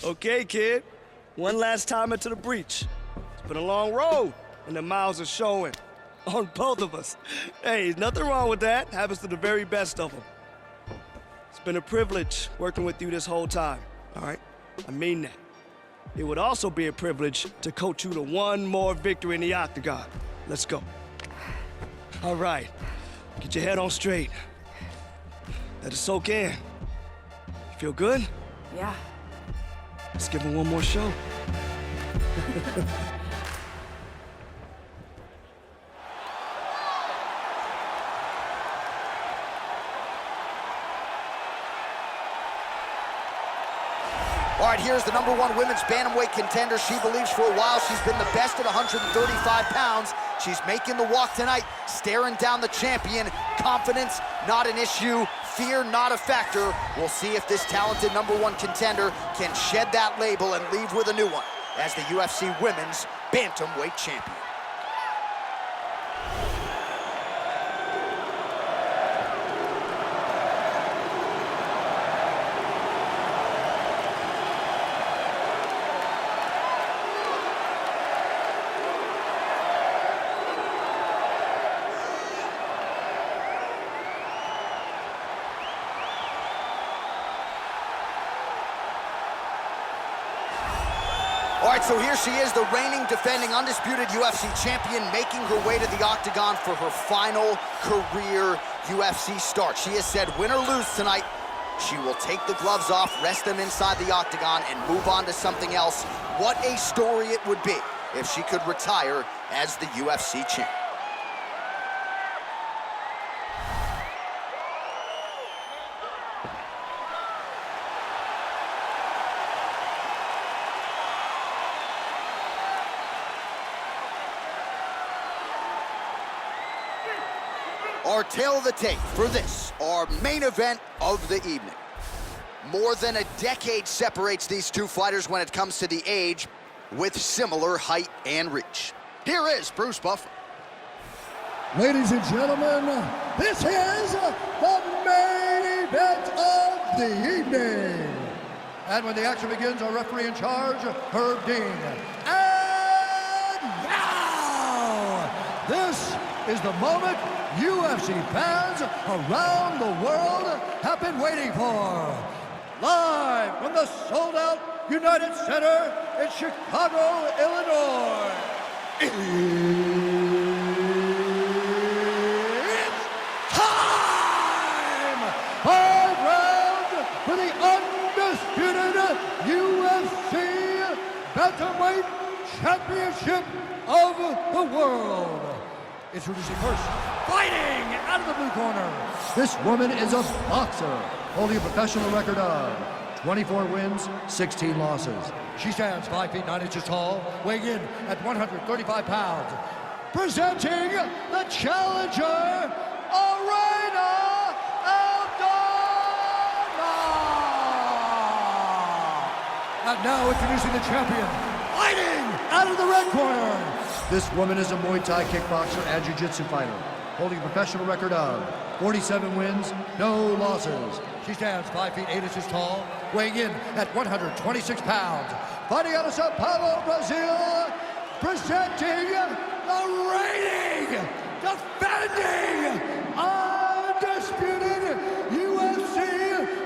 Okay, kid. One last time into the breach. It's been a long road, and the miles are showing. On both of us. Hey, nothing wrong with that. Happens to the very best of them. It's been a privilege working with you this whole time, all right? I mean that. It would also be a privilege to coach you to one more victory in the octagon. Let's go. All right. Get your head on straight. Let it soak in. You feel good? Yeah. Let's give him one more show. All right, here's the #1 women's bantamweight contender. She believes for a while she's been the best at 135 pounds. She's making the walk tonight, staring down the champion. Confidence, not an issue. Fear, not a factor. We'll see if this talented #1 contender can shed that label and leave with a new one as the UFC Women's Bantamweight Champion. All right, so here she is, the reigning, defending, undisputed UFC champion, making her way to the octagon for her final career UFC start. She has said, win or lose tonight, she will take the gloves off, rest them inside the octagon, and move on to something else. What a story it would be if she could retire as the UFC champ. Our tale of the tape for this, our main event of the evening. More than a decade separates these two fighters when it comes to the age, with similar height and reach. Here is Bruce Buffer. Ladies and gentlemen, this is the main event of the evening. And when the action begins, our referee in charge, Herb Dean. And now, this is the moment UFC fans around the world have been waiting for. Live from the sold-out United Center in Chicago, Illinois. It's time! 5 rounds for the undisputed UFC Bantamweight Championship of the world. Introducing first, fighting out of the blue corner. This woman is a boxer, holding a professional record of 24 wins, 16 losses. She stands 5 feet 9 inches tall, weighing in at 135 pounds. Presenting the challenger, Arena Aldana. And now introducing the champion, fighting out of the red corner. This woman is a Muay Thai kickboxer and jiu-jitsu fighter, holding a professional record of 47 wins, no losses. She stands 5 feet 8 inches tall, weighing in at 126 pounds. Fighting out of Sao Paulo, Brazil, presenting the reigning, defending, undisputed UFC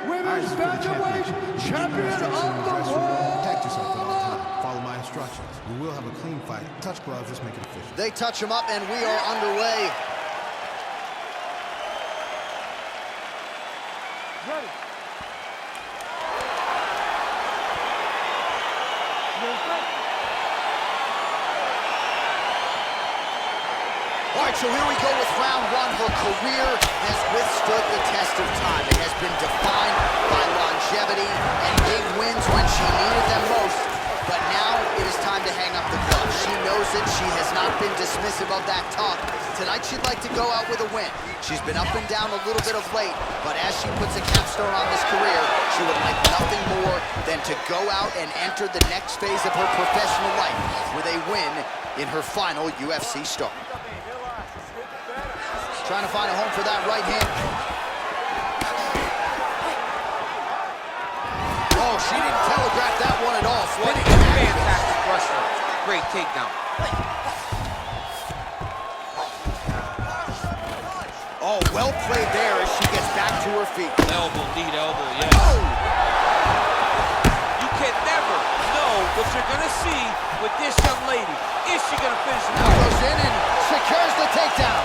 Women's Bantamweight Champion of the World. Protect yourself at all times. Follow my instructions. We will have a clean fight. Touch gloves, let's make it official. They touch him up, and we are underway. Ready. All right, so here we go with round one. Her career has withstood the test of time. It has been defined by longevity and big wins when she needed them most. But now it is time to hang up the gloves. She knows it. She has not been dismissive of that talk. Tonight she'd like to go out with a win. She's been up and down a little bit of late, but as she puts a capstone on this career, she would like nothing more than to go out and enter the next phase of her professional life with a win in her final UFC start. Trying to find a home for that right hand. great takedown. Oh, well played there as she gets back to her feet. Elbow, lead elbow, yes. Oh! You can never know what you're gonna see with this young lady. Is she gonna finish it Now out? goes in and secures the takedown.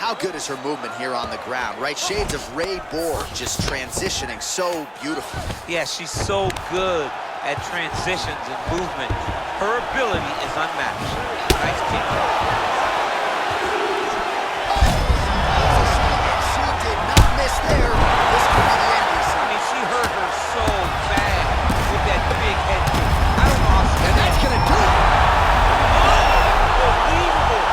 How good is her movement here on the ground, right? Shades of Ray Borg, just transitioning so beautiful. Yeah, she's so good at transitions and movement. Her ability is unmatched. Nice kick. She did not miss there. This could be the end, you see. I mean, she hurt her so bad with that big head kick. I don't know how she And that's gonna do it. Unbelievable.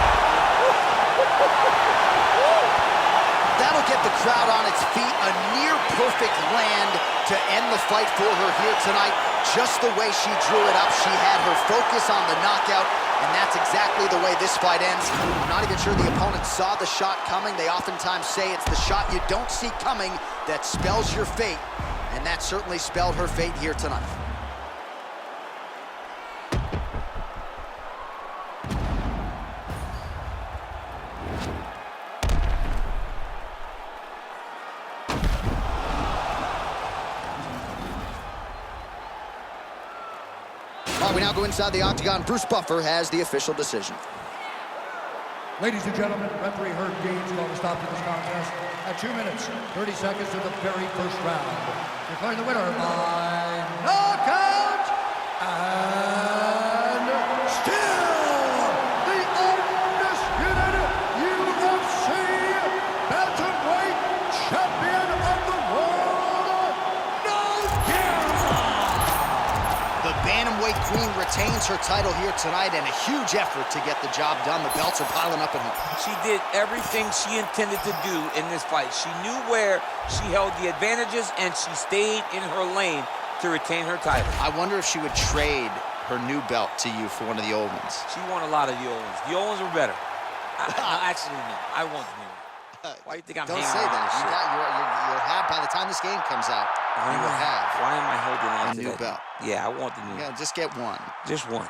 That'll get the crowd on its feet. A near-perfect land to end the fight for her here tonight. Just the way she drew it up, she had her focus on the knockout, and that's exactly the way this fight ends. I'm not even sure the opponent saw the shot coming. They oftentimes say it's the shot you don't see coming that spells your fate, and that certainly spelled her fate here tonight. All right, we now go inside the octagon. Bruce Buffer has the official decision. Ladies and gentlemen, referee Herb Dean's called a stop to this contest at 2 minutes, 30 seconds of the very first round. Declaring the winner by knockout and still the undisputed UFC bantamweight champion of the world, The bantamweight queen retains her title here tonight, and a huge effort to get the job done. The belts are piling up at home. She did everything she intended to do in this fight. She knew where she held the advantages, and she stayed in her lane to retain her title. I wonder if she would trade her new belt to you for one of the old ones. She won a lot of the old ones. The old ones were better. Actually, no. I want the new one. Why do you think I'm Don't hanging say on that. this shit? You'll have, by the time this game comes out, you will have Why am I holding on a to new that? belt. Yeah, I want the new one. Yeah, just get one. Just one.